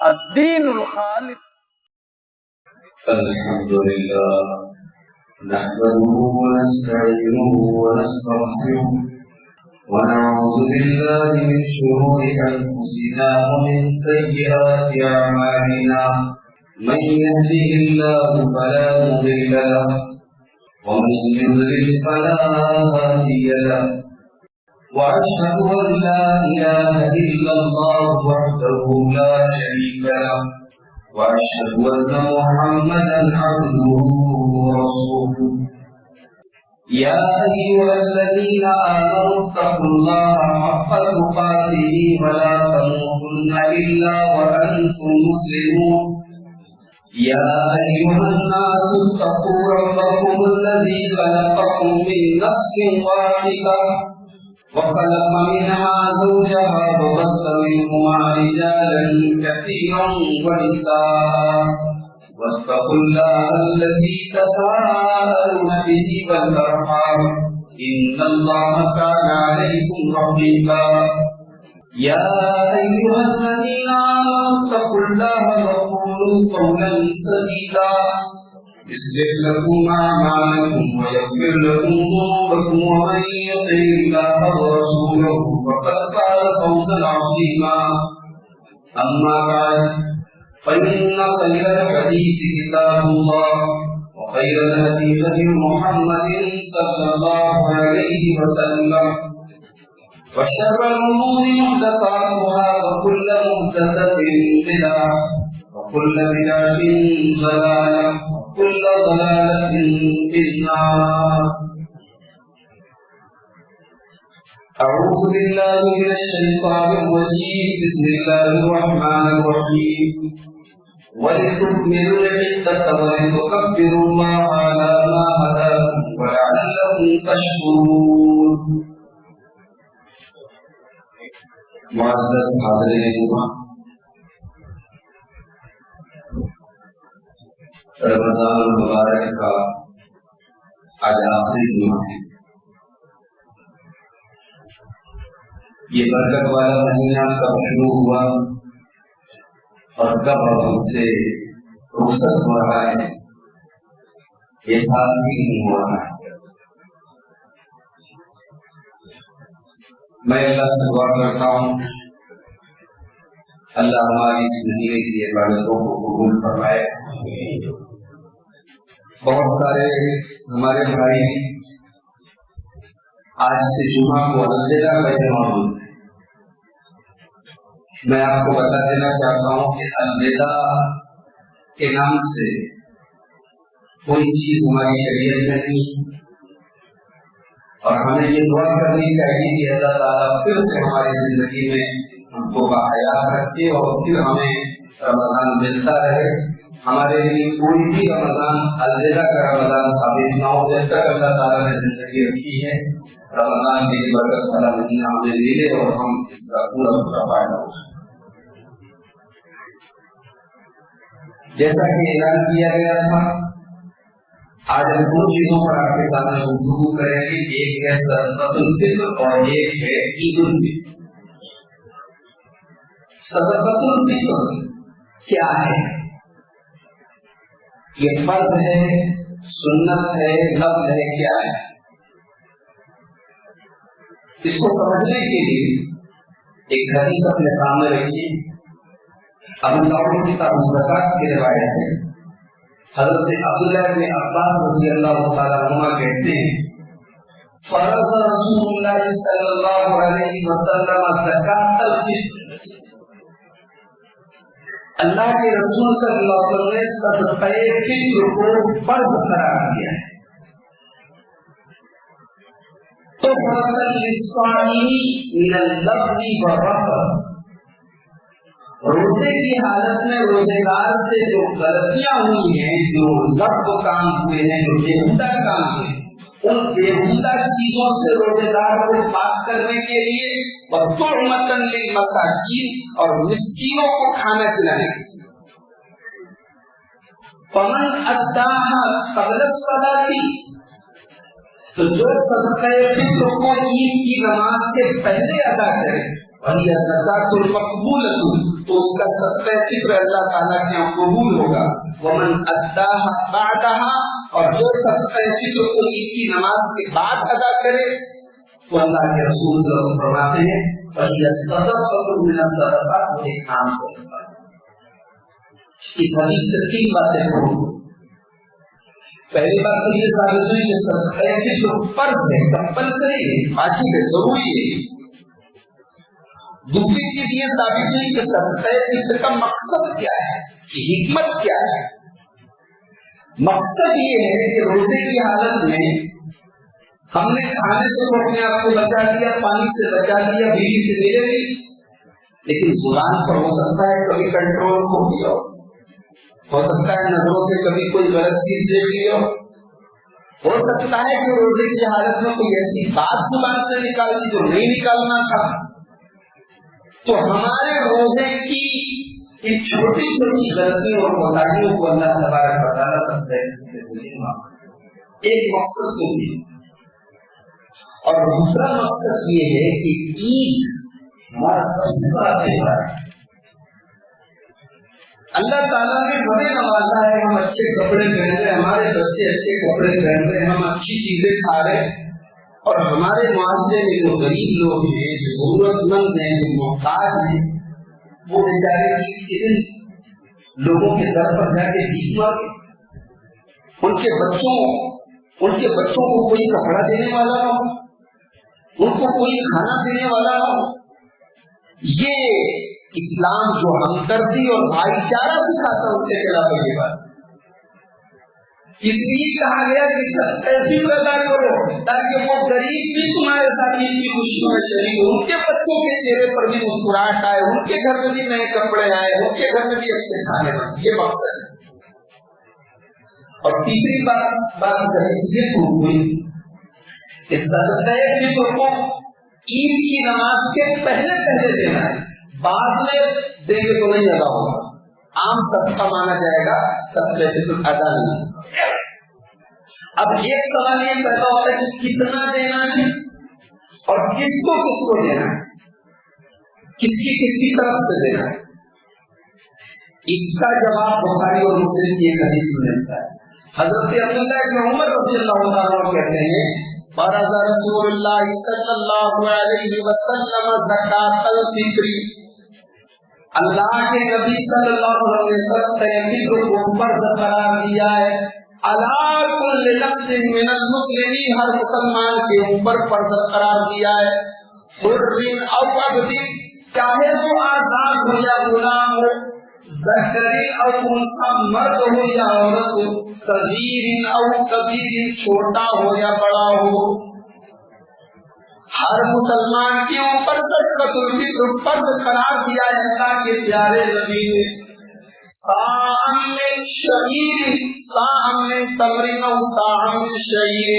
الدین الخالص. الحمد لله نحمده ونستعينه ونستغفره ونعوذ بالله من شرور أنفسنا ومن سيئات أعمالنا من يهده الله فلا مضل له ومن يضلل فلا هادي له وأشهد أن لا إله إلا الله وحده لا شريك له وأشهد أن محمدا عبده ورسوله يا أيها الذين آمنوا اتقوا الله حق تقاته ولا تموتن إلا وأنتم مسلمون يا أيها الناس اتقوا ربكم الذي خلقكم من نفس واحدة وخلق منها زوجها وبث منهما رجالا كثيرا ونساء واتقوا الله الذي تساءلون به والأرحام إن الله كان عليكم رقيبا يا أيها الذين آمنوا اتقوا الله وقولوا قولا سديدا يصلح لكم أعمالكم ويغفر لكم ذنوبكم ومن يطع الله ورسوله فقد فاز فوزا عظيما أما بعد فإن خير الحديث كتاب الله وخير الهدي هدي محمد صلى الله عليه وسلم وشر الأمور محدثاتها وكل محدثة بدعة وكل بدعة ضلالة وكل ضلالة في النار. أعوذ بالله من الشيطان الرجيم. بسم الله الرحمن الرحيم. ولتكملوا العدة ولتكبروا الله على ما هداكم ولعلكم تشكرون. معزز حاضرین، رمضان المبارک کا آج آخری جمعہ ہے. یہ برکت والا مہینہ کب شروع ہوا اور کب ہم سے رخصت ہو رہا ہے یہ احساس ہی نہیں ہو رہا ہے. میں اللہ سے دعا کرتا ہوں اللہ ہماری اس مہینے کی عبادتوں کو قبول فرمائے. بہت سارے ہمارے بھائی آج سے جمعہ کو الوداع کہتے موجود ہیں. میں آپ کو بتا دینا چاہتا ہوں کہ الوداع کے نام سے کوئی چیز ہماری شریعت میں نہیں، اور ہمیں یہ دعا کرنی چاہیے کہ اللہ تعالیٰ پھر سے ہماری زندگی میں ہم کو باحیات رکھے اور پھر ہمیں رمضان ملتا رہے. ہمارے لیے کوئی بھی رمضان الوداع کا رمضان ثابت نہ ہو جب تک اللہ تعالیٰ نے زندگی رکھی ہے. رمضان کی برکت والا مہینہ ہمیں ملے اور ہم اس کا پورا فائدہ ہو. جیسا کہ اعلان کیا گیا تھا، آج ہم دو چیزوں پر آپ کے سامنے گفتگو کریں گے. ایک ہے صدقۃ الفطر اور ایک ہے عید الفطر. صدقۃ الفطر کیا ہے؟ یہ فرض ہے، سنت ہے، نفل ہے، کیا ہے؟ اس کو سمجھنے کے لیے ایک حدیث اپنے سامنے رکھیے. ابو داؤد کتاب الزکات کی روایت ہے. حضرت عبداللہ بن عباس رضی اللہ تعالیٰ عنہ کہتے ہیں فرض رسول اللہ صلی اللہ علیہ وسلم زکات الفطر. اللہ کے رسول صلی اللہ علیہ وسلم نے صدقہ فطر کو فرض قرار دیا ہے. تو فرض للصائم من اللغو والرفث، روزے کی حالت میں روزے دار سے جو غلطیاں ہوئی ہیں، جو لغو کام ہوئے ہیں، جو بےہودہ کام ہوئے ہیں، ان بےہودہ چیزوں سے روزے دار کو پاک کرنے کے لیے وَطُعْمَةً لِلْمَسَاكِينِ اور مسکینوں کو کھانا کھلانے کے لیے. فَمَنْ أَدَّاهَا قَبْلَ الصَّلَاةِ، تو جو صدقہ فطر کو عید کی نماز کے پہلے ادا کرے، وَهِيَ زَكَاةٌ مَقْبُولَةٌ، تو اس کا صدقہ فطر اللہ تعالیٰ کے یہاں قبول ہوگا. ومن اداها بعدها، اور جو صدقہ فطر کو عید کی نماز کے بعد ادا کرے تو اللہ کے رسول صلی اللہ علیہ وسلم فرماتے ہیں فَهِيَ الصَّدَقَةُ مِنَ الصَّدَقَاتِ، وہ ایک عام صدقہ. اس حدیث سے تین باتیں پڑھوں. پہلی بات تو یہ ثابت ہوئی کہ صدقہ فطر فرض ہے، کمپلسری ہے، واجب ہے، ضروری ہے. دوسری چیز یہ ثابت ہوئی کہ صدقہ فطر کا مقصد کیا ہے، اس کی حکمت کیا ہے. مقصد یہ ہے کہ روزے کی حالت میں ہم نے کھانے سے اپنے آپ کو بچا لیا، پانی سے بچا لیا، بیوی سے ملے نہیں، لیکن زبان پر ہو سکتا ہے کبھی کنٹرول ہو گیا، ہو سکتا ہے نظروں سے کبھی کوئی غلط چیز دیکھ لیا، ہو سکتا ہے کہ روزے کی حالت میں کوئی ایسی بات زبان سے نکال دی جو نہیں نکالنا تھا. تو ہمارے روزے کی ان چھوٹی چھوٹی غلطیوں اور کوتاہیوں کو اللہ تبارک و تعالیٰ سکتا ہے. ایک مقصد تو بھی، اور دوسرا مقصد یہ ہے کہ عید ہمارا سب سے بڑا تہوار ہے. اللہ تعالیٰ نے بڑے نوازا ہے، ہم اچھے کپڑے پہن رہے، ہمارے بچے اچھے کپڑے پہن رہے، ہم اچھی چیزیں کھا رہے، اور ہمارے معاشرے میں جو غریب لوگ ہیں، جو ضرورت مند ہیں، جو محتاج ہیں، وہ بیچارے عید کے دن لوگوں کے در پر جا کے بھیک مانگے. ان کے بچوں کو کوئی کپڑا دینے والا نہ ہو، ان کو کوئی کھانا دینے والا نہ ہو. یہ اسلام جو ہمدردی اور بھائی چارہ سکھاتا ہے اس کے خلاف ہے یہ بات. اس لیے کہا گیا کہ صدقہ فطر ادا کرو تاکہ وہ غریب بھی تمہارے ساتھ عید کی خوشیوں میں شریک ہو، ان کے بچوں کے چہرے پر بھی مسکراہٹ آئے، ان کے گھر میں بھی نئے کپڑے آئے، ان کے گھر میں بھی اچھے کھانے بنے. یہ مقصد ہے. اور تیسری بات یہ پروف ہوئی کہ صدقہ فطر کو عید کی نماز کے پہلے دینا ہے، بعد میں دیں گے تو نہیں ادا ہوگا، عام صدقہ مانا جائے گا، صدقہ فطر ادا نہیں. اب ایک سوال یہ پیدا ہوتا ہے کہ کتنا دینا ہے اور کس کو دینا ہے، کس کی طرف سے دینا ہے. اس کا جواب بخاری اور مسلم کی ایک حدیث میں ملتا ہے. حضرت عبداللہ بن عمر رضی اللہ عنہ کہتے ہیں فرض رسول اللہ صلی اللہ علیہ وسلم زکات الفطر، اللہ کے نبی صلی اللہ علیہ وسلم نے فطر کو فرض قرار دیا ہے. علی کل نفس من المسلمین، ہر مسلمان کے اوپر فرض قرار دیا ہے. حر او عبد، چاہے وہ آزاد ہو یا غلام ہو، ذکر او انثی، مرد ہو یا عورت ہو، صغیر او کبیر، چھوٹا ہو یا بڑا ہو، ہر مسلمان کے اوپر زکات الفطر فرض قرار دیا ہے اللہ کے پیارے نبی نے. ساعًا من شعیر، ساعًا من تمر او ساعًا من شعیر،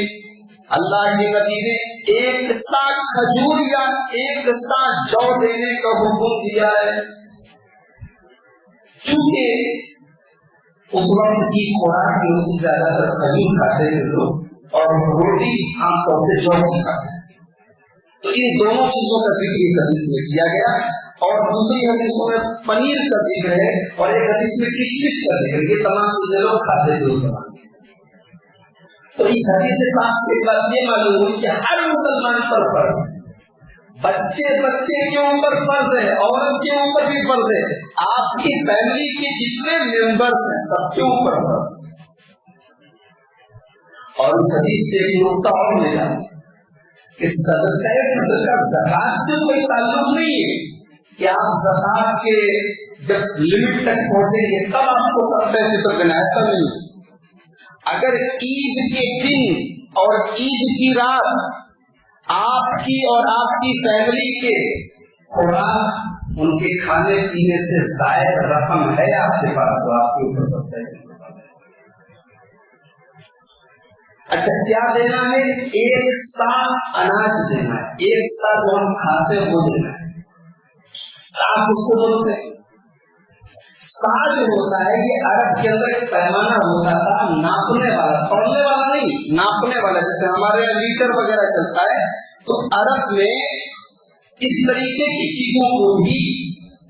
اللہ کے نبی نے ایک سا کھجور یا ایک سا جو دینے کا حکم دیا ہے. چونکہ اس وقت کی خوراک میں زیادہ تر کھجور کھاتے تھے لوگ، اور روٹی عام طور سے جو نہیں کھاتے، تو ان دونوں چیزوں کا ذکر اس حدیث میں کیا گیا. اور دوسری حدیثوں میں پنیر کا ذکر ہے، اور ایک حدیث میں کشمش کا ذکر. یہ تمام چیزیں لوگ کھاتے تھے اس زمانے میں. تو اس حدیث سے پاک سے بات یہ معلوم ہوئی کہ ہر مسلمان پر فرض ہے، بچے کے اوپر فرض ہے، عورت کے اوپر بھی فرض ہے، آپ کی فیملی کے جتنے ممبرس ہیں سب کے اوپر فرض ہے. اور اس حدیث سے ایک نقطہ اور ملا کہ صدقہ فطر کا زکات سے کوئی تعلق نہیں ہے کہ آپ زکات کے جب لمٹ تک پہنچیں گے تب آپ کو صدقہ فطر دینا، ایسا نہیں. اگر عید کے دن اور عید کی رات آپ کی اور آپ کی فیملی کے خوراک، ان کے کھانے پینے سے زائد رقم ہے آپ کے پاس، تو آپ کے اوپر صدقہ فطر. اچھا کیا دینا ہے؟ ایک سا اناج دینا ہے، ایک سا جو ہم کھاتے ہیں وہ دینا ہے. ساگ اس کو بولتے ہیں. ساگ جو ہوتا ہے یہ عرب کے اندر ایک پیمانہ ہوتا تھا، ناپنے والا، تولنے والا نہیں، ناپنے والا. جیسے ہمارے یہاں لیٹر وغیرہ چلتا ہے، تو عرب میں اس طریقے کی چیزوں کو بھی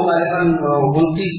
29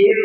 1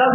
10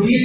20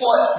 تو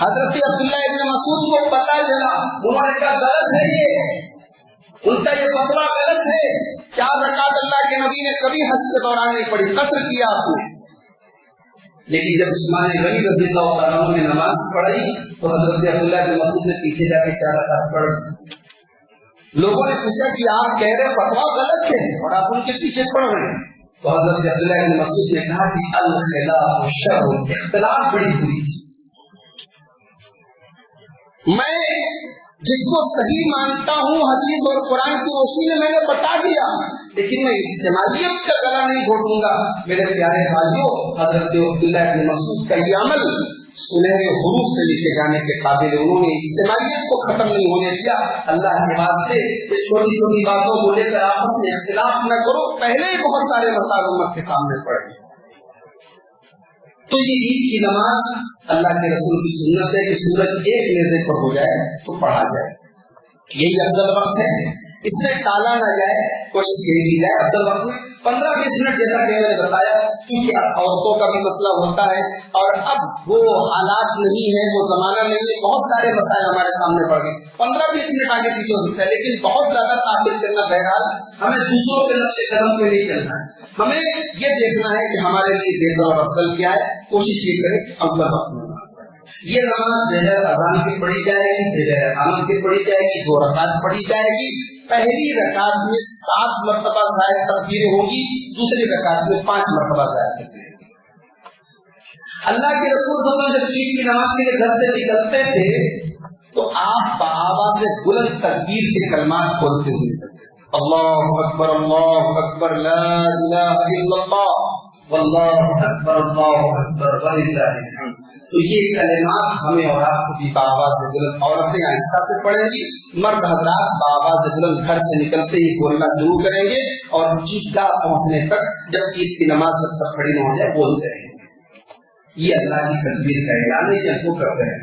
حضرت عبداللہ ابن مسعود کو پتہ چلا، انہوں نے کہا غلط ہے یہ، ان کا یہ فتویٰ غلط ہے، 4 رکعت اللہ کے نبی نے کبھی حج کے دوران نہیں پڑھی، قصر کیا آپ نے۔ لیکن جب عثمان غنی رضی اللہ عنہ نے نماز پڑھی تو حضرت عبداللہ بن مسعود نے پیچھے جا کے 4 رکعت پڑھ۔ لوگوں نے پوچھا کہ آپ کہہ رہے فتویٰ غلط ہے اور آپ ان کے پیچھے پڑھ رہے ہیں، تو حضرت عبداللہ بن مسعود نے کہا کہ الخلاف شر، اختلاف بڑی بری چیز۔ میں جس کو صحیح مانتا ہوں حدیث اور قرآن کی روشنی میں نے بتا دیا، لیکن میں اجتماعیت کا گلا نہیں گھونٹوں گا۔ میرے پیارے بھائیوں، حضرت عبداللہ بن مسعود کا یہ عمل سنہرے حروف سے لکھے جانے کے قابل، انہوں نے اجتماعیت کو ختم نہیں ہونے دیا۔ اللہ کے واسطے چھوٹی چھوٹی باتوں کو لے کر آپس میں اختلاف نہ کرو، پہلے ہی بہت سارے مسائل امت کے سامنے پڑے۔ تو یہ عید کی نماز اللہ کے رسول کی سنت ہے کہ سورج ایک نیزے پر ہو جائے تو پڑھا جائے، یہی افضل وقت ہے، اس میں ٹالا نہ جائے، کوشش یہی کی جائے افضل وقت میں 15-20 منٹ، جیسا کہ میں نے بتایا، کیونکہ عورتوں کا بھی مسئلہ ہوتا ہے اور اب وہ حالات نہیں ہے، وہ زمانہ نہیں ہے، بہت سارے مسائل ہمارے سامنے پڑ گئے، 15-20 منٹ آگے پیچھے ہو سکتا ہے، لیکن بہت زیادہ تاخیر کرنا، بہرحال ہمیں دوسروں کے نقش قدم پہ نہیں چلنا ہے، ہمیں یہ دیکھنا ہے کہ ہمارے لیے بہتر اور افضل کیا ہے، کوشش یہ کریں افضل وقت میں۔ یہ نماز بغیر اذان کی پڑھی جائے گی، بغیر اقامت کی پڑھی جائے گی، 2 رکعت پڑھی جائے گی۔ پہلی رکعت میں 7 مرتبہ زائد تکبیریں ہوگی، دوسری رکعت میں 5 مرتبہ زائد تکبیریں ہوگی۔ اللہ کے رسول صلی اللہ علیہ وسلم جب عید کی نماز کے لیے گھر سے نکلتے تھے تو آپ بآواز بلند تکبیر کے کلمات بولتے ہوئے، اللہ اکبر لا الہ الا اللہ واللہ اکبر وللہ الحمد۔ تو یہ کلمات ہمیں اور آپ کو بھی بآواز بلند، عورتیں آہستہ سے پڑھیں گی، مرد حضرات بآواز بلند گھر سے نکلتے ہی بولنا شروع کریں گے اور عیدگاہ پہنچنے تک جب عید کی نماز جب تک کھڑی نہ ہو جائے بولتے رہیں گے۔ یہ اللہ کی تکبیر کا اعلان ہے جب وہ کرتے ہیں۔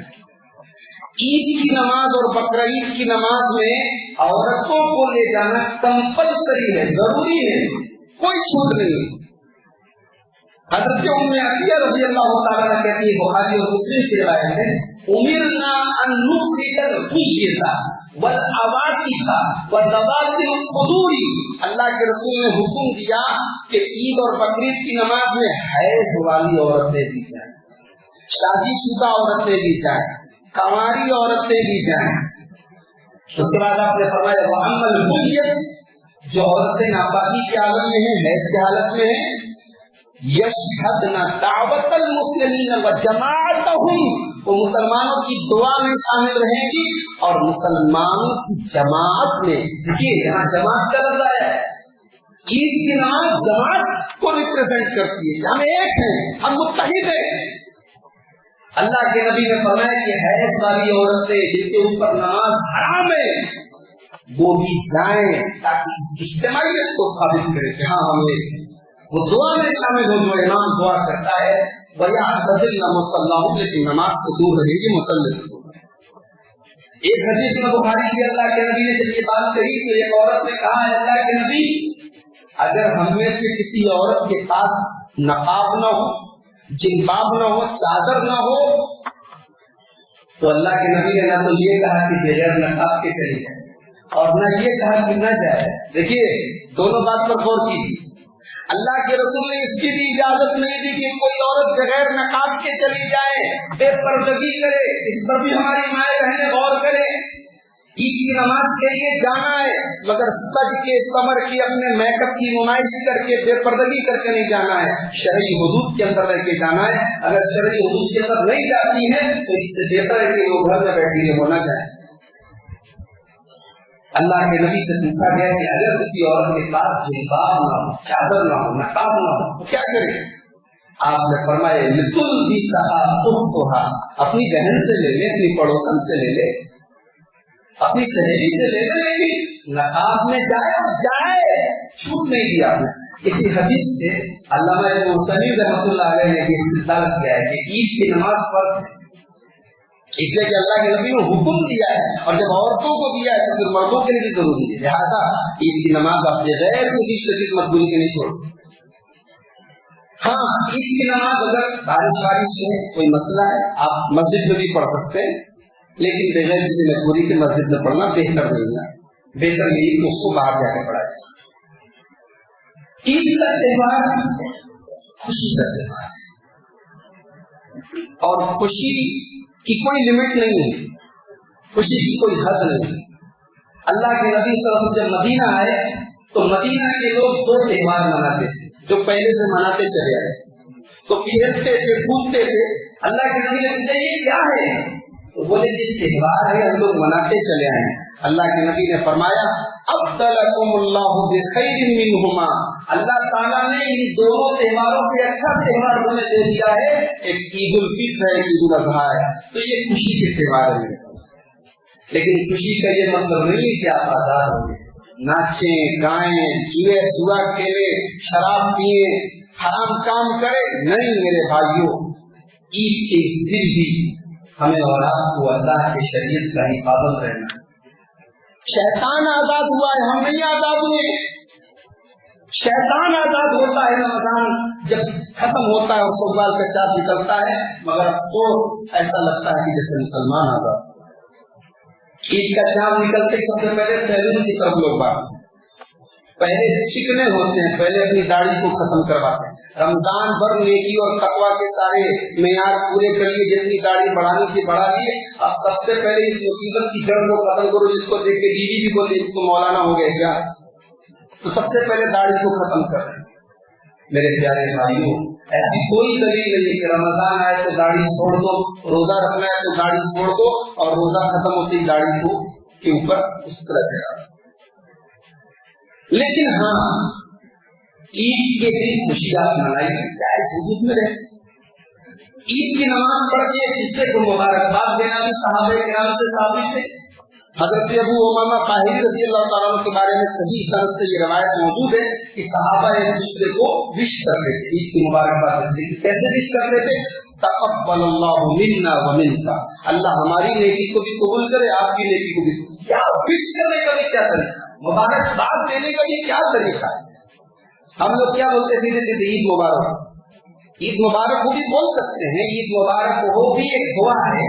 عید کی نماز اور بقرعید کی نماز میں عورتوں کو لے جانا کمپلسری ہے، ضروری ہے، کوئی چھوٹ نہیں ہے۔ حضرت ام عطیہ رضی اللہ تعالیٰ عنہ کہتی ہے، بخاری اور مسلم کی روایت ہے، امرنا ان نفرد الحیض والعواتق وذوات الخدور، اللہ کے رسول نے حکم دیا کہ عید اور بقرعید کی نماز میں حیض والی عورتیں بھی جائیں، شادی شدہ عورتیں بھی جائیں، کنواری عورتیں بھی جائیں۔ اس کے بعد آپ نے فرمایا وَأَمَّا الْمُحْيَض، جو عورتیں ناپاکی کی حالت میں ہیں، حیض کی حالت میں ہیں، یشہدن دعوت المسلمین وجماعتہم، وہ مسلمانوں کی دعا میں شامل رہیں گی اور مسلمانوں کی جماعت میں، دیکھیے یہاں جماعت کا لفظ آیا ہے، عید کی نماز جماعت کو ریپرزینٹ کرتی ہے، ہم ایک ہیں، ہم متحد ہیں۔ اللہ کے نبی نے فرمایا کہ حیض والی عورتیں جن کے اوپر نماز حرام ہے وہ بھی جائیں تاکہ اس اجتماعیت کو ثابت کرے کہ ہاں ہم ایک ہیں۔ وہ دعا میں شامل ہو، جو امام دعا کرتا ہے وَيَعْتَزِلْنَ مُصَلَّاهُمْ، لیکن نماز سے دور رہے گی، مصلی سے دور رہے گی۔ ایک حدیث میں بخاری کی اللہ کے نبی نے جب یہ بات کہی تو ایک عورت نے کہا ہے اللہ کے نبی اگر ہم میں سے کسی عورت کے پاس نقاب نہ ہو، جلباب نہ ہو، چادر نہ ہو، تو اللہ کے نبی نے نہ تو یہ کہا کہ بغیر نقاب کے چلی جائے اور نہ یہ کہا کہ نہ جائے۔ دیکھیے دونوں بات پر غور کیجیے، اللہ کے رسول نے اس کی بھی اجازت نہیں دی کہ کوئی عورت بغیر نقاب کے چلی جائے، بے پردگی کرے، اس پر بھی ہماری مائیں بہنیں غور کریں۔ عید کی نماز کے لیے جانا ہے مگر سج کے سمر کی اپنے میک اپ کی نمائش کر کے بے پردگی کر کے نہیں جانا ہے، شرعی حدود کے اندر رہ کے جانا ہے۔ اگر شرعی حدود کے اندر نہیں جاتی ہے تو اس سے بہتر ہے کہ وہ گھر میں بیٹھی ہونا چاہے۔ اللہ کے نبی سے پوچھا گیا کہ اگر کسی عورت کے پاس جلباب نہ ہو، چادر نہ ہو، نقاب نہ ہو تو کیا کرے؟ آپ نے فرمایا اپنی بہن سے لے لے، اپنی پڑوسن سے لے لے، اپنی سہیلی سے لے لے، لیکن نقاب میں جائے اور جائے، چھوٹ نہیں دیا آپ نے۔ اسی حدیث سے علامہ ابن حسنی رحمۃ اللہ علیہ نے یہ استدلال کیا ہے کہ عید کی نماز فرض ہے، اس لیے کہ اللہ کے نبی نے حکم دیا ہے اور جب عورتوں کو دیا ہے تو پھر مردوں کے لیے بھی ضروری ہے، لہٰذا عید کی نماز آپ بغیر کسی شدید مجبوری کے نہیں چھوڑ سکتے۔ ہاں عید کی نماز اگر بارش ہے کوئی مسئلہ ہے آپ مسجد میں بھی پڑھ سکتے ہیں، لیکن بغیر کسی مجبوری کے مسجد میں پڑھنا بہتر نہیں ہے، بہتر نہیں کہ اس کو باہر جا کے پڑھا جائے۔ عید کا تہوار خوشی کا تہوار ہے، اور خوشی کی کوئی لمٹ نہیں ہے، خوشی کی کوئی حد نہیں ہے۔ اللہ کے نبی صلی اللہ علیہ وسلم جب مدینہ آئے تو مدینہ کے لوگ 2 تہوار مناتے تھے جو پہلے سے مناتے چلے آئے، تو کھیلتے تھے کودتے تھے۔ اللہ کے نبی نے پوچھا یہ کیا ہے؟ تو بولے یہ تہوار ہے ہم لوگ مناتے چلے آئے ہیں۔ اللہ کے نبی نے فرمایا ابدلکم اللہ بخیر منہما، اللہ تعالیٰ نے ان دونوں تہواروں سے اچھا تہوار ہمیں دے دیا ہے، ایک عید الفطر ہے، ایک عید الاضحیٰ ہے، تو یہ خوشی کے تہوار ہے۔ لیکن خوشی کا یہ مطلب نہیں کہ آپ آزاد ہوں گے، ناچیں گائیں جوا کھیلے شراب پیے حرام کام کرے، نہیں میرے بھائیوں، عید کے اس دن بھی ہمیں اور آپ کو اللہ کے شریعت کا ہی پابند رہنا ہے۔ شیطان آزاد ہوا ہے، ہم نہیں آزاد ہوئے۔ شیطان آزاد ہوتا ہے رمضان جب ختم ہوتا ہے اور شوال کا چاند نکلتا ہے، مگر افسوس ایسا لگتا ہے کہ جیسے مسلمان آزاد۔ عید کا چاند نکلتے سب سے پہلے سیلون کی طرف لوگ بات پہلے چکنے ہوتے ہیں، پہلے اپنی داڑھی کو ختم کرواتے ہیں۔ رمضان بھر نیکی اور تقویٰ کے سارے معیار پورے کر لیے، جتنی داڑھی بڑھانی تھی بڑھا لیے، اب سب سے پہلے اس مصیبت کی جڑ کو ختم کرو جس کو دیکھ کے بیوی بھی بولے تو مولانا ہو گئے کیا، تو سب سے پہلے داڑھی کو ختم کر رہے ہیں۔ میرے پیارے بھائیوں، ایسی کوئی دلیل نہیں کہ رمضان آئے تو داڑھی چھوڑ دو، روزہ رکھنا ہے تو داڑھی چھوڑ دو اور روزہ ختم ہوتی داڑھی کو کے اوپر اس طرح چڑھا۔ لیکن ہاں عید کے دن خوشیاں منائی جائز وجود میں رہے۔ عید کی نماز پڑھ کے دوسرے کو مبارکباد دینا بھی صحابہ کرام سے ثابت ہے۔ حضرت ابو امامہ طاہری رضی اللہ تعالیٰ عنہ کے بارے میں صحیح سند سے یہ روایت موجود ہے کہ صحابہ ایک دوسرے کو وش کرتے تھے، عید کی مبارکباد دیتے تھے۔ کیسے وش کرتے تھے؟ تقبل اللہ منا ومنک، اللہ ہماری نیکی کو بھی قبول کرے، آپ کی نیکی کو بھی۔ کیا وش کرنے کا بھی کیا طریقہ، مبارکباد دینے کا بھی کیا طریقہ ہے؟ ہم لوگ کیا بولتے سیدھے سیدھے عید مبارک، عید مبارک وہ بھی بول سکتے ہیں، عید مبارک وہ بھی ایک دعا ہے،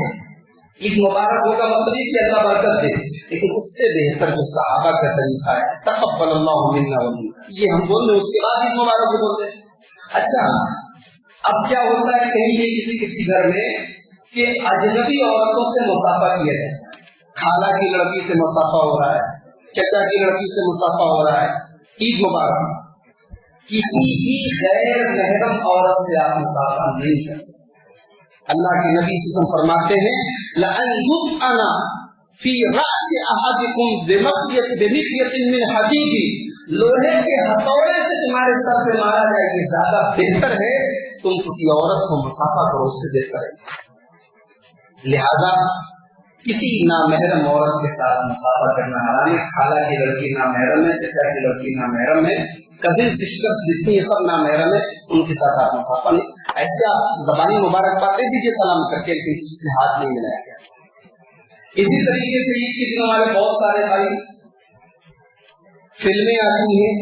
عید مبارک ہو کا مطلب کہ اللہ برکت دے، لیکن اس سے بہتر جو صحابہ کا طریقہ ہے تقبل اللہ منا ومنک، یہ ہم بول رہے اس کے بعد عید مبارک کو بولتے ہیں۔ اچھا اب کیا ہوتا ہے کہیں یہ کسی گھر میں کہ اجنبی عورتوں سے مصافحہ کیا جائے، خالہ کی لڑکی سے مصافحہ ہو رہا ہے، چچا کی لڑکی سے مصافحہ ہو رہا ہے، عید مبارک، کسی بھی غیر محرم عورت سے آپ مصافحہ نہیں کر سکتے۔ اللہ کے نبی صلی اللہ علیہ وسلم فرماتے ہیں لَأَنْ يُطْعَنَ فِي رَأْسِ أَحَدِكُمْ بِمِخْيَةٍ مِّنْ حَدِيدٍ، لوہے کے ہتھوڑے سے تمہارے سر پہ مارا جائے، یہ زیادہ بہتر ہے تم کسی عورت کو مصافحہ کرو، اس سے بہتر ہے۔ لہذا کسی نامحرم عورت کے ساتھ مصافحہ کرنا حرام ہے۔ خالہ کی لڑکی نامحرم ہے، چچا کی لڑکی نامحرم ہے، کزن سسٹرز جتنی یہ سب نامحرم ہے، ان کے ساتھ آپ مصافحہ نہیں۔ ایسے آپ زبانی مبارکباد دے دیجیے سلام کر کے، لیکن کسی سے ہاتھ نہیں ملایا گیا۔ اسی طریقے سے عید کے دن ہمارے بہت سارے بھائی فلمیں آتی ہیں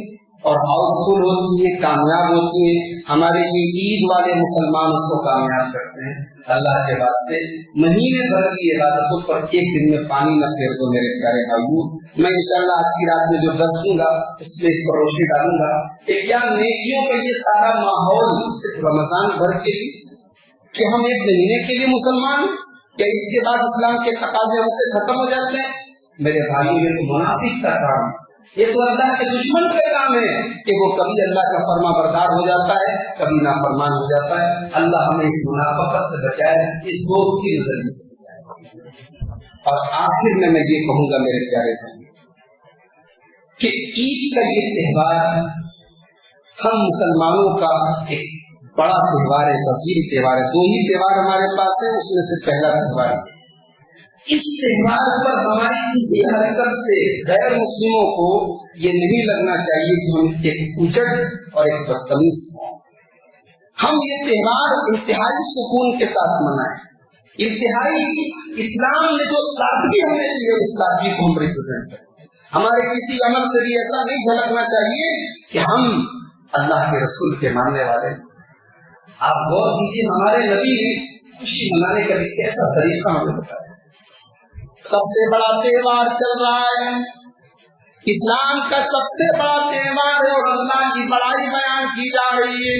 اور ہاؤس فل ہوتی ہے، کامیاب ہوتی ہیں، ہمارے یہ عید والے مسلمان اس کو کامیاب کرتے ہیں۔ اللہ کے واسطے مہینے بھر کی عبادتوں پر ایک دن میں پانی نہ پھیر دو میرے پیارے بھائیوں۔ میں انشاءاللہ آج کی رات میں جو درس دوں گا اس میں اس پر روشنی ڈالوں گا کہ کیا نیکیوں کا یہ سارا ماحول رمضان بھر کے لیے، کہ ہم ایک مہینے کے لیے مسلمان، کیا اس کے بعد اسلام کے تقاضے ہم سے ختم ہو جاتے ہیں؟ میرے بھائیوں یہ تو منافق کا کام ہے، یہ تو اللہ کے دشمن کا کام ہے کہ وہ کبھی اللہ کا فرما بردار ہو جاتا ہے، کبھی نافرمان ہو جاتا ہے۔ اللہ ہمیں اس منافقت سے بچائے، اس دوست کی نظریے سے بچائے۔ اور آخر میں یہ کہوں گا میرے پیارے بھائی کہ عید کا یہ تہوار ہم مسلمانوں کا ایک بڑا تہوار ہے، وسیع تہوار ہے۔ 2 ہی تہوار ہمارے پاس ہیں، اس میں سے پہلا تہوار ہے۔ اس تہوار پر ہماری کسی حرکت سے غیر مسلموں کو یہ نہیں لگنا چاہیے کہ ہم ایک اجڑ اور ایک بدتمیز ہیں۔ ہم یہ تہوار انتہائی سکون کے ساتھ منائیں، انتہائی اسلام نے جو سادگی ہمیں دی ہے اس سادگی کو ہم ریپرزینٹ کریں۔ ہمارے کسی عمل سے بھی ایسا نہیں جھلکنا چاہیے کہ ہم اللہ کے رسول کے ماننے والے، آپ غور کیجیے ہمارے نبی نے خوشی منانے کا بھی کیسا طریقہ ہمیں بتایا۔ سب سے بڑا تہوار چل رہا ہے، اسلام کا سب سے بڑا تہوار ہے اور اللہ کی بڑائی بیان کی جا رہی ہے۔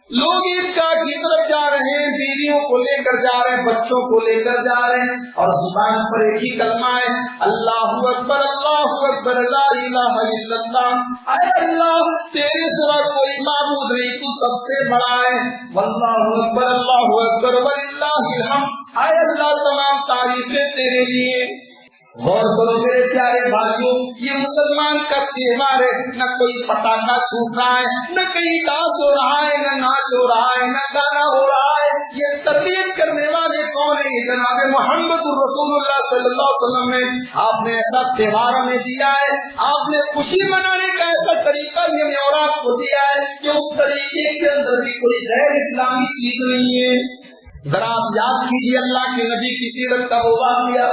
لوگ عیدگاہ کی طرف جا رہے ہیں، بیویوں کو لے کر جا رہے ہیں، بچوں کو لے کر جا رہے ہیں، اور زبان پر ایک ہی کلمہ ہے، اللہ اکبر لا الہ الا اللہ۔ اے اللہ تیرے سوا کوئی معبود نہیں، تو سب سے بڑا ہے، واللہ اکبر وللہ الحمد۔ اے اللہ تمام تعریفیں تیرے لیے۔ غور کرو میرے پیارے بھائیوں، یہ مسلمان کا تہوار ہے، نہ کوئی پٹاخہ چھوٹ رہا ہے، نہ کہیں ڈانس ہو رہا ہے، نہ ناچ ہو رہا ہے، نہ گانا ہو رہا ہے۔ یہ تربیت کرنے والے کون ہیں؟ جناب محمد رسول اللہ صلی اللہ علیہ وسلم نے آپ نے ایسا تہوار ہمیں دیا ہے، آپ نے خوشی منانے کا ایسا طریقہ ہمیں اور آپ کو دیا ہے کہ اس طریقے کے اندر بھی کوئی غیر اسلامی چیز نہیں ہے۔ ذرا آپ یاد کیجیے اللہ کے نبی کی سیرت کا وہ واقعہ۔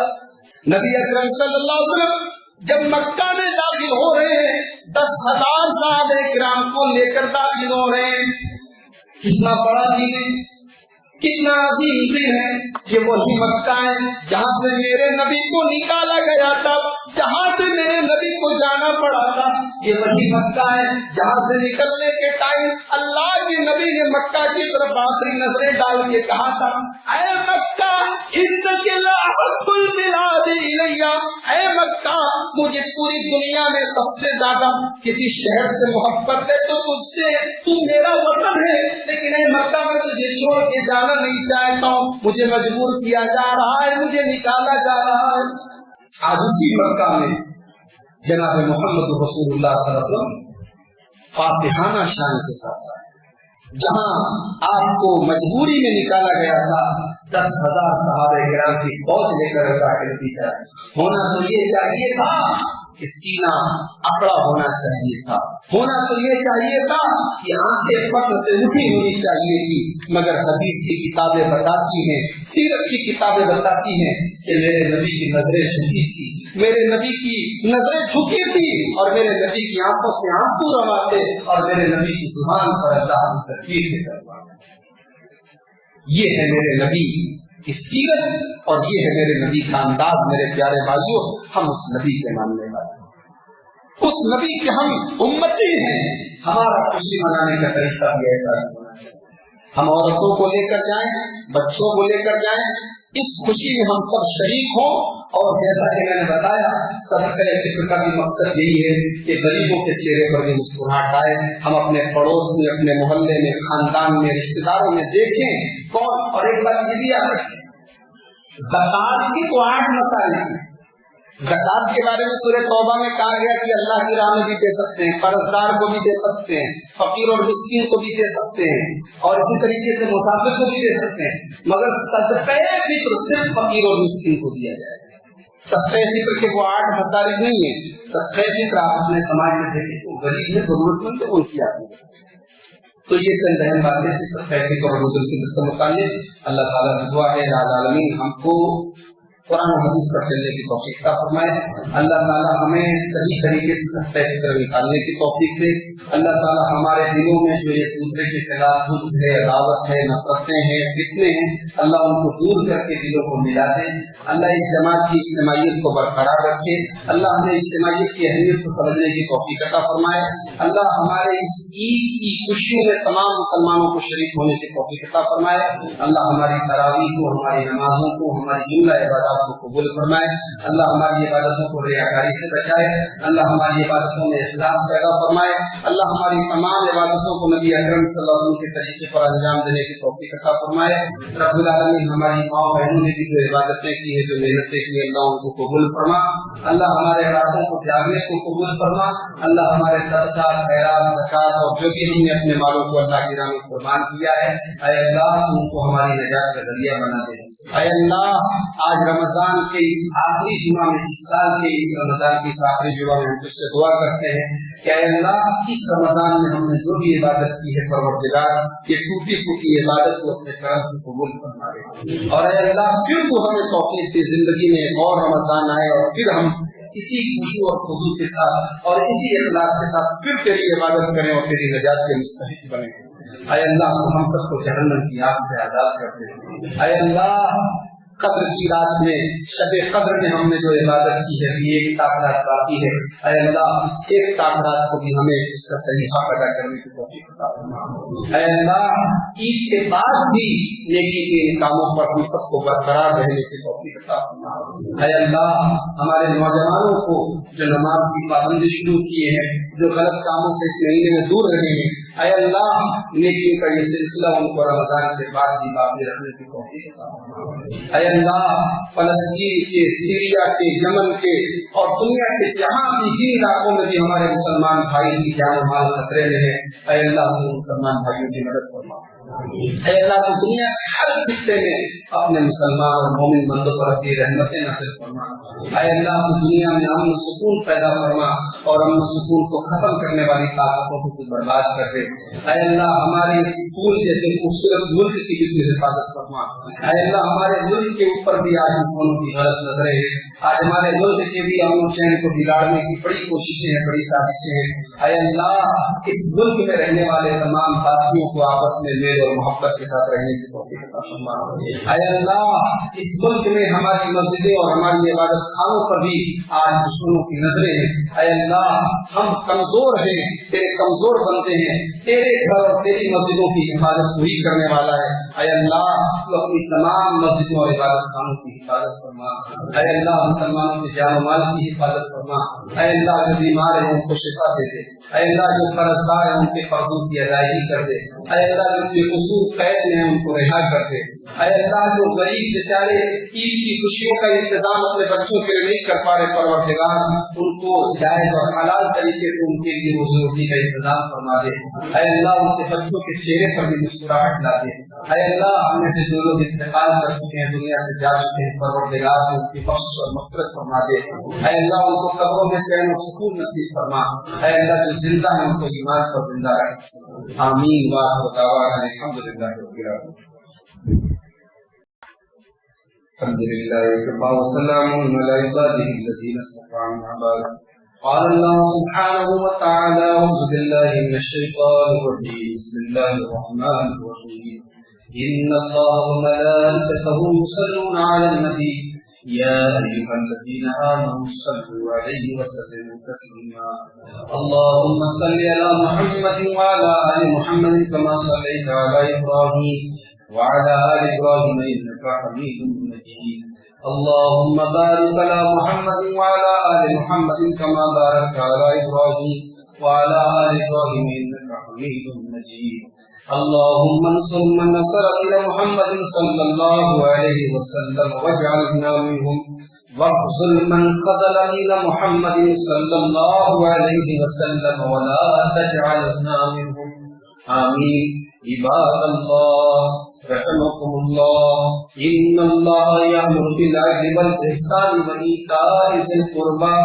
نبی اکرم صلی اللہ علیہ وسلم جب مکہ میں داخل ہو رہے ہیں، 10,000 صحابہ کرام کو لے کر داخل ہو رہے ہیں۔ کتنا بڑا دن ہے، کتنا عظیم دن ہے۔ یہ وہی مکہ ہے جہاں سے میرے نبی کو نکالا گیا تھا، جہاں سے میرے نبی کو جانا پڑا تھا۔ یہ وہی مکہ ہے جہاں سے نکلنے کے ٹائم اللہ کے نبی نے مکہ کی طرف آخری نظریں ڈال کے کہا تھا، اے مکہ انک لاحب البلاد الیہ، اے مکہ مجھے پوری دنیا میں سب سے زیادہ کسی شہر سے محبت ہے تو تجھ سے، تو میرا وطن ہے، لیکن اے مکہ میں تجھے چھوڑ کے جانا نہیں چاہتا ہوں، مجھے مجبور کیا جا رہا ہے، مجھے نکالا جا رہا ہے۔ آج اسی مکہ میں جناب محمد رسول اللہ صلی اللہ علیہ وسلم فاتحانہ شان کے ساتھ آئے، جہاں آپ کو مجبوری میں نکالا گیا تھا، 10,000 صحابہ کرام کی فوج لے کر داخل کی جائے۔ ہونا تو یہ چاہیے تھا کہ سینہ اکڑا ہونا چاہیے تھا، ہونا تو یہ چاہیے تھا کہ آنکھیں فخر سے اٹھی ہونی چاہیے تھی، مگر حدیث کی کتابیں بتاتی ہیں، سیرت کی کتابیں بتاتی ہیں کہ میرے نبی کی نظریں جھکی تھی، میرے نبی کی نظریں جھکی تھی، اور میرے نبی کی آنکھوں سے آنسو روا تھے، اور میرے نبی کی زبان پر اللہ کی تکبیر کے دربار۔ یہ ہے میرے نبی کی سیرت اور یہ ہے میرے نبی کا انداز۔ میرے پیارے بھائیوں، ہم اس نبی کے ماننے والے ہیں، اس نبی کے ہم امتی ہیں، ہمارا خوشی منانے کا طریقہ بھی ایسا ہی ہونا چاہیے۔ ہم عورتوں کو لے کر جائیں، بچوں کو لے کر جائیں، اس خوشی میں ہم سب شریک ہوں، اور جیسا کہ میں نے بتایا صدقہ فطر کا بھی مقصد یہی ہے کہ غریبوں کے چہرے پر بھی مسکراہٹ آئے۔ ہم اپنے پڑوس میں، اپنے محلے میں، خاندان میں، رشتے داروں میں دیکھیں کون۔ اور ایک بات یہ بھی یاد رکھیں، زکات کی تو 8 مسائل ہیں۔ زکات کے بارے میں سورہ توبہ میں کہا گیا کہ اللہ کی راہ میں بھی دے سکتے ہیں، قرض دار کو بھی دے سکتے ہیں، فقیر اور مسکین کو بھی دے سکتے ہیں، اور اسی طریقے سے مسافر کو بھی دے سکتے ہیں، مگر صدقہ فطر صرف فقیر اور مسکین کو دیا جائے گا۔ صدقہ فطر کے وہ 8 مسائل نہیں ہیں۔ صدقہ فطر آپ اپنے سماج میں دیکھیں تو غریب ہے، ضرورت مند ہے، ان کی آپ تو یہ چند اہم باتیں تھیں صدقہ فطر اور عید الفطر سے متعلق۔ اللہ تعالیٰ سے دعا ہے رب العالمین ہم کو قرآن و حدیث پر چلنے کی توفیق عطا فرمائے۔ اللہ تعالیٰ ہمیں صحیح طریقے سے صدقہ فطر نکالنے کی توفیق دے۔ اللہ تعالیٰ ہمارے دلوں میں جو ایک دوسرے کے خلاف بغض ہے، عداوت ہے، نفرتیں ہیں، فتنے ہیں، اللہ ان کو دور کر کے دلوں کو ملا دے۔ اللہ اس جماعت کی اجتماعیت کو برقرار رکھے۔ اللہ ہمیں اجتماعیت کی اہمیت کو سمجھنے کی توفیق عطا فرمائے۔ اللہ ہمارے اس عید کی خوشیوں میں تمام مسلمانوں کو شریک ہونے کی توفیق عطا فرمائے۔ اللہ ہماری تراویح کو، ہماری نمازوں کو، ہماری جملہ عبادات کو قبول فرمائے۔ اللہ ہماری عبادتوں کو ریاکاری سے بچائے۔ اللہ ہماری عبادتوں میں اخلاص پیدا فرمائے۔ اللہ ہماری تمام عبادتوں کو نبی اکرم صلی اللہ علیہ وسلم کے طریقے پر انجام دینے کی توفیق عطا فرمائے۔ رب العالمین ہماری ماں بہنوں نے بھی جو عبادتیں کی ہیں، جو محنتیں کی ہیں، اللہ ان کو قبول فرما۔ اللہ ہمارے راتوں کو جاگنے کو قبول فرما۔ اللہ ہمارے صدقہ، خیرات، زکات اور جو بھی ہم نے اپنے مالوں کو اللہ کی راہ میں قربان کیا ہے، اے اللہ ان کو ہماری نجات کا ذریعہ بنا دے۔ اے اللہ آج رمضان کے اس آخری جمعہ میں، اس سال کے اس رمضان کے اس آخری جمعہ میں ہم تجھ سے دعا کرتے ہیں کہ اے اللہ اس رمضان میں ہم نے جو بھی عبادت کی ہے پروردگار، یہ ٹوٹی پھوٹی عبادت کو اپنے کرم سے قبول فرما دے، اور اے اللہ پھر تو ہمیں توفیق دے زندگی میں اور رمضان آئے اور پھر ہم اسی خوشی اور خضوع کے ساتھ اور اسی اخلاص کے ساتھ پھر تیری عبادت کریں اور تیری نجات کے مستحق بنیں۔ اے اللہ تو ہم سب کو جہنم کی آگ سے آزاد کر دے۔ اے اللہ قدر کی رات میں شب قدر میں ہم نے جو عبادت کی ہے ایک طاقت باقی ہے، اے اللہ اس ایک طاقت کو بھی ہمیں اس کا صحیح حق ادا کرنے کی توفیق عطا فرما۔ اے اللہ عید کے بعد بھی نیکی کے ان کاموں پر ہم سب کو برقرار رہنے کی توفیق عطا فرما۔ اے اللہ ہمارے نوجوانوں کو جو نماز کی پابندی شروع کیے ہیں، جو غلط کاموں سے اس مہینے میں دور رہے ہیں، اے اللہ نیکیوں کا یہ سلسلہ ان کو رمضان کے بعد بھی باقی رکھنے کی توفیق عطا فرما۔ اے اللہ فلسطین کے، سیریا کے، یمن کے اور دنیا کے جہاں بھی جن علاقوں میں بھی ہمارے مسلمان بھائی کی جان و مال خطرے میں ہے، اے اللہ تو مسلمان بھائیوں کی مدد فرما۔ اے اللہ تو دنیا کے ہر خطے میں اپنے مسلمان اور مومن بندوں پر اپنی رحمتیں نازل فرما۔ اے اللہ تو دنیا میں امن و سکون پیدا فرما اور امن و سکون کو ختم کرنے والی طاقتوں کو برباد کر دے۔ اے اللہ ہمارے اس پھول جیسے خوبصورت ملک کی بھی حفاظت فرما۔ اے اللہ ہمارے ملک کے اوپر بھی آج دشمنوں کی غلط نظریں ہیں، آج ہمارے ملک کے بھی امن و چین کو بگاڑنے کی بڑی کوششیں ہیں، بڑی سازشیں ہیں۔ اے اللہ اس ملک میں رہنے والے تمام باشندوں کو آپس میں میل اور محبت کے ساتھ رہنے کی توفیق عطا فرما۔ اے اللہ اس ملک میں ہماری مسجدیں اور ہماری عبادت خانوں پر بھی آج دشمنوں کی نظریں ہیں۔ اے اللہ ہم کمزور ہیں، تیرے کمزور بنتے ہیں، تیرے گھر اور تیری مسجدوں کی حفاظت وہی کرنے والا ہے۔ اے اللہ تو اپنی تمام مسجدوں اور عبادت خانوں کی حفاظت فرما۔ اے اللہ مسلمانوں کے جان و مال کی حفاظت فرما۔ اے اللہ جو بیمار ہیں ان کو شفا دے دے۔ اے اللہ جو قرضدار ہیں ان کے قرضوں کی ادائیگی کر دے۔ اے اللہ جو بے قصور قید میں ہیں ان کو رہا کر دے۔ اے اللہ جو غریب بیچارے عید کی خوشیوں کا انتظام اپنے بچوں کے لیے نہیں کر پا رہے، پروردگار ان کو جائز اور حلال طریقے سے ان کے لیے روزی روٹی کا انتظام فرما دے۔ اے اللہ ان کے بچوں کے چہرے پر بھی مسکراہٹ لا دے۔ اے اللہ ہم میں سے جو لوگ انتقال کر چکے ہیں، دنیا سے جا چکے ہیں، پروردگار ان کی بخش اور مغفرت فرما دے۔ اے اللہ ان کو قبروں میں چین و سکون نصیب فرما۔ اے اللہ جو زندہ ہیں ان کو ایمان پر زندہ رکھ۔ آمین وآخر دعوانا الحمدللہ رب العالمین۔ الحمدللہ وکفى وسلام علی عباده الذین اصطفى أما بعد۔ قال الله سبحانه وتعالى أعوذ بالله من الشيطان الرجيم بسم الله الرحمن الرحيم إن الله وملائكته يصلون على النبي يا أيها الذين آمنوا صلوا عليه وسلموا تسليما اللهم صل على محمد وعلى آل محمد كما صليت على إبراهيم وعلى آل إبراهيم إنك حميد مجيد اللهم بارك على محمد وعلى آل محمد كما باركت على إبراهيم وعلى آل إبراهيم إنك حميد مجيد اللهم انصر من نصر إلى محمد صلى الله عليه وسلم واجعلنا منهم واخذل من خذل إلى محمد صلى الله عليه وسلم ولا تجعلنا منهم آمين عباد الله رحمكم الله إن الله يأمر بالعدل والإحسان وإيتاء ذي القربى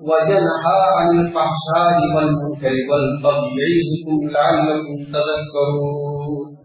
وينهى عن الفحشاء والمنكر والبغي يعظكم لعلكم تذكرون